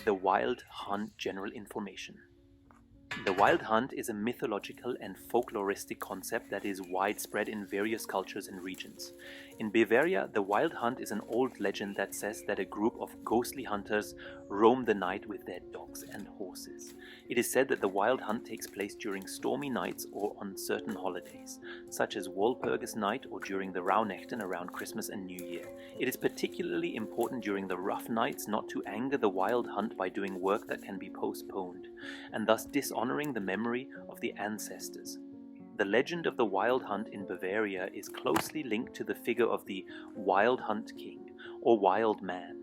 The wild hunt general information. The wild hunt is a mythological and folkloristic concept that is widespread in various cultures and regions. In Bavaria, the wild hunt is an old legend that says that a group of ghostly hunters roam the night with their dogs and horses. It is said that the wild hunt takes place during stormy nights or on certain holidays, such as Walpurgis night or during the Rauhnächten around Christmas and New Year. It is particularly important during the rough nights not to anger the wild hunt by doing work that can be postponed, and thus dishonoring the memory of the ancestors. The legend of the wild hunt in Bavaria is closely linked to the figure of the wild hunt king, or wild man.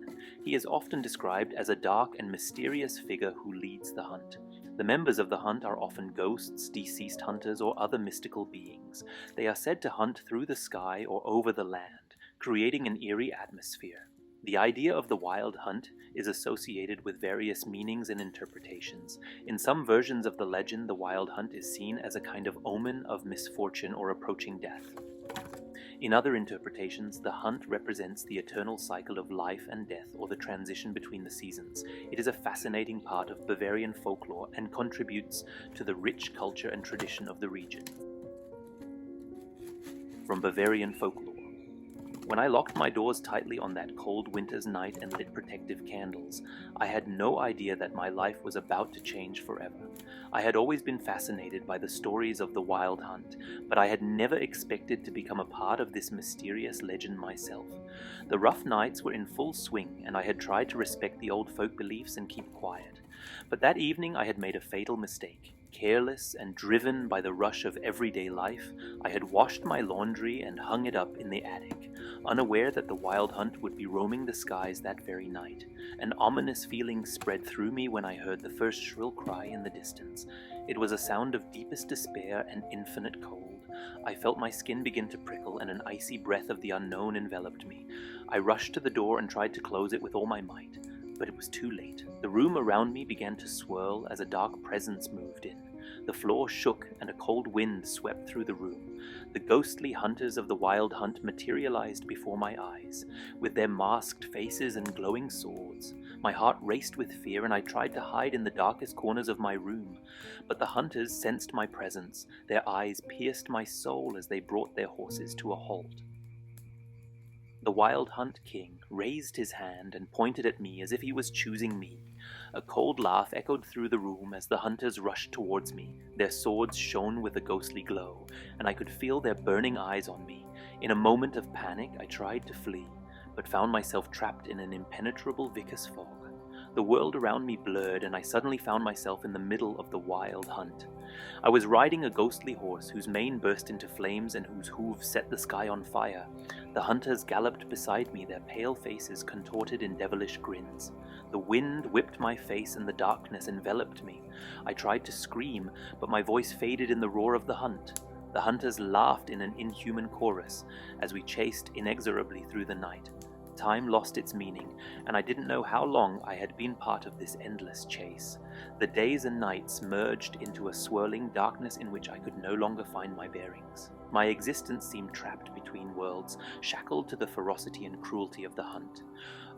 He is often described as a dark and mysterious figure who leads the hunt. The members of the hunt are often ghosts, deceased hunters, or other mystical beings. They are said to hunt through the sky or over the land, creating an eerie atmosphere. The idea of the wild hunt is associated with various meanings and interpretations. In some versions of the legend, the wild hunt is seen as a kind of omen of misfortune or approaching death. In other interpretations, the hunt represents the eternal cycle of life and death, or the transition between the seasons. It is a fascinating part of Bavarian folklore and contributes to the rich culture and tradition of the region. From Bavarian folklore. When I locked my doors tightly on that cold winter's night and lit protective candles, I had no idea that my life was about to change forever. I had always been fascinated by the stories of the wild hunt, but I had never expected to become a part of this mysterious legend myself. The rough nights were in full swing, and I had tried to respect the old folk beliefs and keep quiet. But that evening I had made a fatal mistake. Careless and driven by the rush of everyday life, I had washed my laundry and hung it up in the attic, unaware that the wild hunt would be roaming the skies that very night. An ominous feeling spread through me when I heard the first shrill cry in the distance. It was a sound of deepest despair and infinite cold. I felt my skin begin to prickle, and an icy breath of the unknown enveloped me. I rushed to the door and tried to close it with all my might. But it was too late. The room around me began to swirl as a dark presence moved in. The floor shook and a cold wind swept through the room. The ghostly hunters of the wild hunt materialized before my eyes, with their masked faces and glowing swords. My heart raced with fear, and I tried to hide in the darkest corners of my room. But the hunters sensed my presence. Their eyes pierced my soul as they brought their horses to a halt. The wild hunt king raised his hand and pointed at me as if he was choosing me. A cold laugh echoed through the room as the hunters rushed towards me. Their swords shone with a ghostly glow, and I could feel their burning eyes on me. In a moment of panic, I tried to flee, but found myself trapped in an impenetrable viscous fog. The world around me blurred, and I suddenly found myself in the middle of the wild hunt. I was riding a ghostly horse whose mane burst into flames and whose hooves set the sky on fire. The hunters galloped beside me, their pale faces contorted in devilish grins. The wind whipped my face and the darkness enveloped me. I tried to scream, but my voice faded in the roar of the hunt. The hunters laughed in an inhuman chorus as we chased inexorably through the night. Time lost its meaning, and I didn't know how long I had been part of this endless chase. The days and nights merged into a swirling darkness in which I could no longer find my bearings. My existence seemed trapped between worlds, shackled to the ferocity and cruelty of the hunt.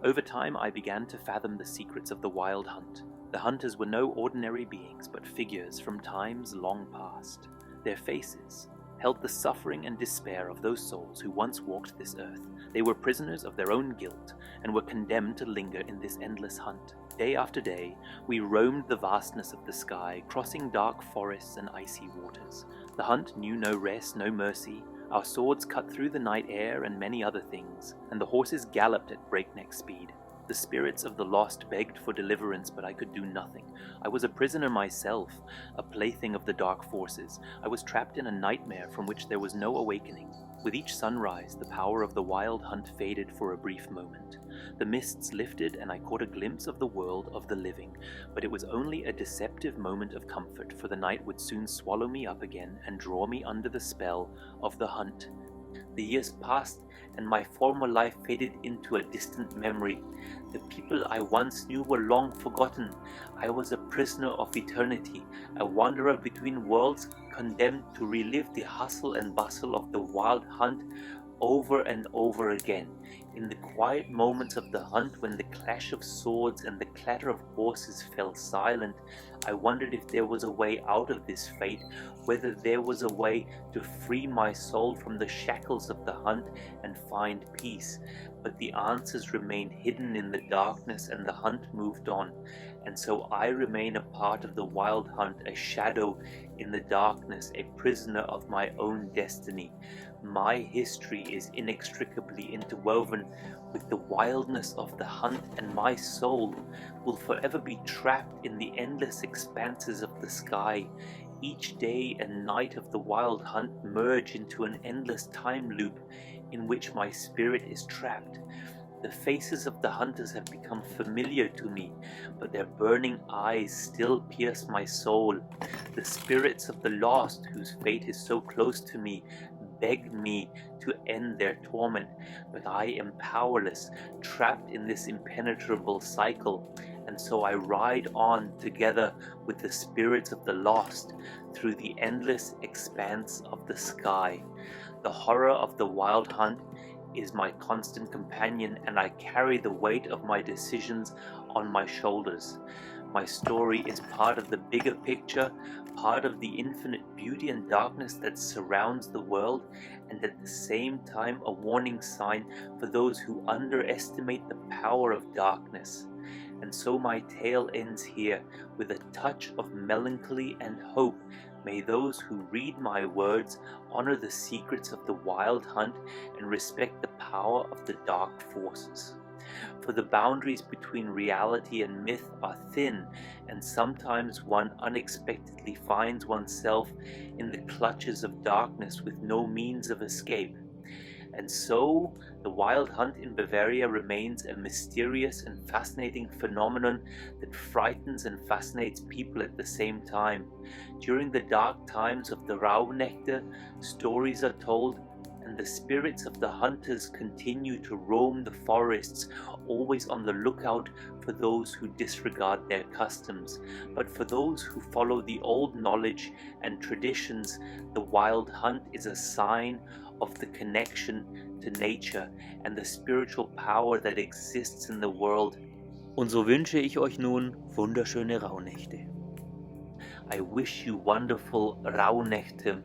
Over time, I began to fathom the secrets of the wild hunt. The hunters were no ordinary beings, but figures from times long past. Their faces held the suffering and despair of those souls who once walked this earth. They were prisoners of their own guilt and were condemned to linger in this endless hunt. Day after day, we roamed the vastness of the sky, crossing dark forests and icy waters. The hunt knew no rest, no mercy. Our swords cut through the night air and many other things, and the horses galloped at breakneck speed. The spirits of the lost begged for deliverance, but I could do nothing. I was a prisoner myself, a plaything of the dark forces. I was trapped in a nightmare from which there was no awakening. With each sunrise, the power of the wild hunt faded for a brief moment. The mists lifted, and I caught a glimpse of the world of the living, but it was only a deceptive moment of comfort, for the night would soon swallow me up again and draw me under the spell of the hunt. The years passed, and my former life faded into a distant memory. The people I once knew were long forgotten. I was a prisoner of eternity, a wanderer between worlds, condemned to relive the hustle and bustle of the wild hunt over and over again. In the quiet moments of the hunt, when the clash of swords and the clatter of horses fell silent, I wondered if there was a way out of this fate, whether there was a way to free my soul from the shackles of the hunt and find peace. But the answers remained hidden in the darkness, and the hunt moved on. And so I remain a part of the wild hunt, a shadow in the darkness, a prisoner of my own destiny. My history is inextricably interwoven with the wildness of the hunt, and my soul will forever be trapped in the endless expanses of the sky. Each day and night of the wild hunt merge into an endless time loop in which my spirit is trapped. The faces of the hunters have become familiar to me, but their burning eyes still pierce my soul. The spirits of the lost, whose fate is so close to me, beg me to end their torment, but I am powerless, trapped in this impenetrable cycle. And so I ride on together with the spirits of the lost through the endless expanse of the sky. The horror of the wild hunt is my constant companion, and I carry the weight of my decisions on my shoulders. My story is part of the bigger picture, part of the infinite beauty and darkness that surrounds the world, and at the same time a warning sign for those who underestimate the power of darkness. And so my tale ends here with a touch of melancholy and hope. May those who read my words honor the secrets of the wild hunt and respect the power of the dark forces. For the boundaries between reality and myth are thin, and sometimes one unexpectedly finds oneself in the clutches of darkness with no means of escape. And so, the wild hunt in Bavaria remains a mysterious and fascinating phenomenon that frightens and fascinates people at the same time. During the dark times of the Rauhnächte, stories are told, and the spirits of the hunters continue to roam the forests, always on the lookout for those who disregard their customs. But for those who follow the old knowledge and traditions, the wild hunt is a sign of the connection to nature and the spiritual power that exists in the world. Und so wünsche ich euch nun wunderschöne Rauhnächte. I wish you wonderful Rauhnächte.